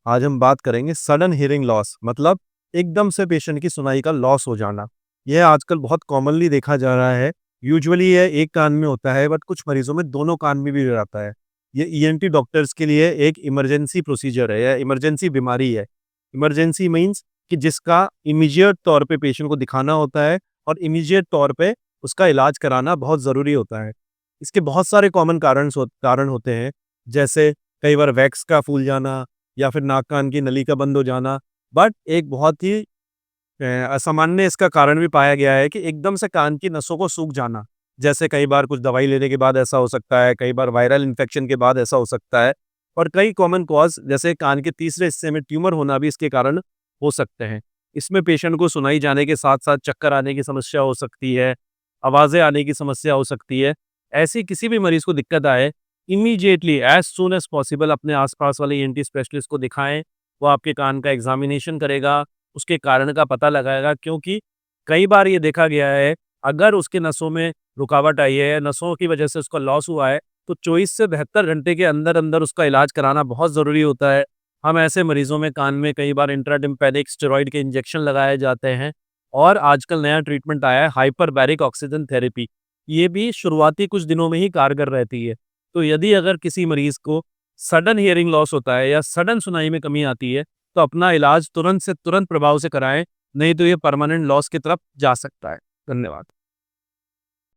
आज हम बात करेंगे सडन हियरिंग लॉस, मतलब एकदम से पेशेंट की सुनाई का लॉस हो जाना। यह आजकल बहुत कॉमनली देखा जा रहा है। यूजुअली यह एक कान में होता है, बट कुछ मरीजों में दोनों कान में भी हो जाता है। ये ईएनटी डॉक्टर्स के लिए एक इमरजेंसी प्रोसीजर है या इमरजेंसी बीमारी है। इमरजेंसी मीन्स कि जिसका इमीडिएट तौर पे पेशेंट को दिखाना होता है और इमीडिएट तौर पे उसका इलाज कराना बहुत ज़रूरी होता है। इसके बहुत सारे कॉमन कारण होते हैं, जैसे कई बार वैक्स का फूल जाना या फिर नाक कान की नली का बंद हो जाना। बट एक बहुत ही असामान्य इसका कारण भी पाया गया है कि एकदम से कान की नसों को सूख जाना। जैसे कई बार कुछ दवाई लेने के बाद ऐसा हो सकता है, कई बार वायरल इन्फेक्शन के बाद ऐसा हो सकता है, और कई कॉमन कॉज़ जैसे कान के तीसरे हिस्से में ट्यूमर होना भी इसके कारण हो सकते हैं। इसमें पेशेंट को सुनाई जाने के साथ-साथ चक्कर आने की समस्या हो सकती है, आवाज़ें आने की समस्या हो सकती है। ऐसी किसी भी मरीज़ को दिक्कत आए, immediately as soon as possible अपने आस-पास वाले ईएनटी स्पेशलिस्ट को दिखाएँ। वो आपके कान का एग्ज़ामिनेशन करेगा, उसके कारण का पता लगाएगा, क्योंकि कई बार ये देखा गया है, अगर उसके नसों में रुकावट आई है या नसों की वजह से उसका लॉस हुआ है, तो 24 से 72 घंटे के अंदर-अंदर उसका इलाज कराना बहुत ज़रूरी होता है। हम ऐसे मरीज़ों में कान में कई बार इंट्राटिम्पैनिक स्टेरॉइड के इंजेक्शन लगाए जाते हैं, और आजकल नया ट्रीटमेंट आया है हाइपरबैरिक ऑक्सीजन थेरेपी। ये भी शुरुआती कुछ दिनों में ही कारगर रहती है। तो यदि अगर किसी मरीज़ को सडन हियरिंग लॉस होता है या सडन सुनाई में कमी आती है, तो अपना इलाज तुरंत से तुरंत प्रभाव से कराएँ, नहीं तो ये परमानेंट लॉस की तरफ जा सकता है। धन्यवाद।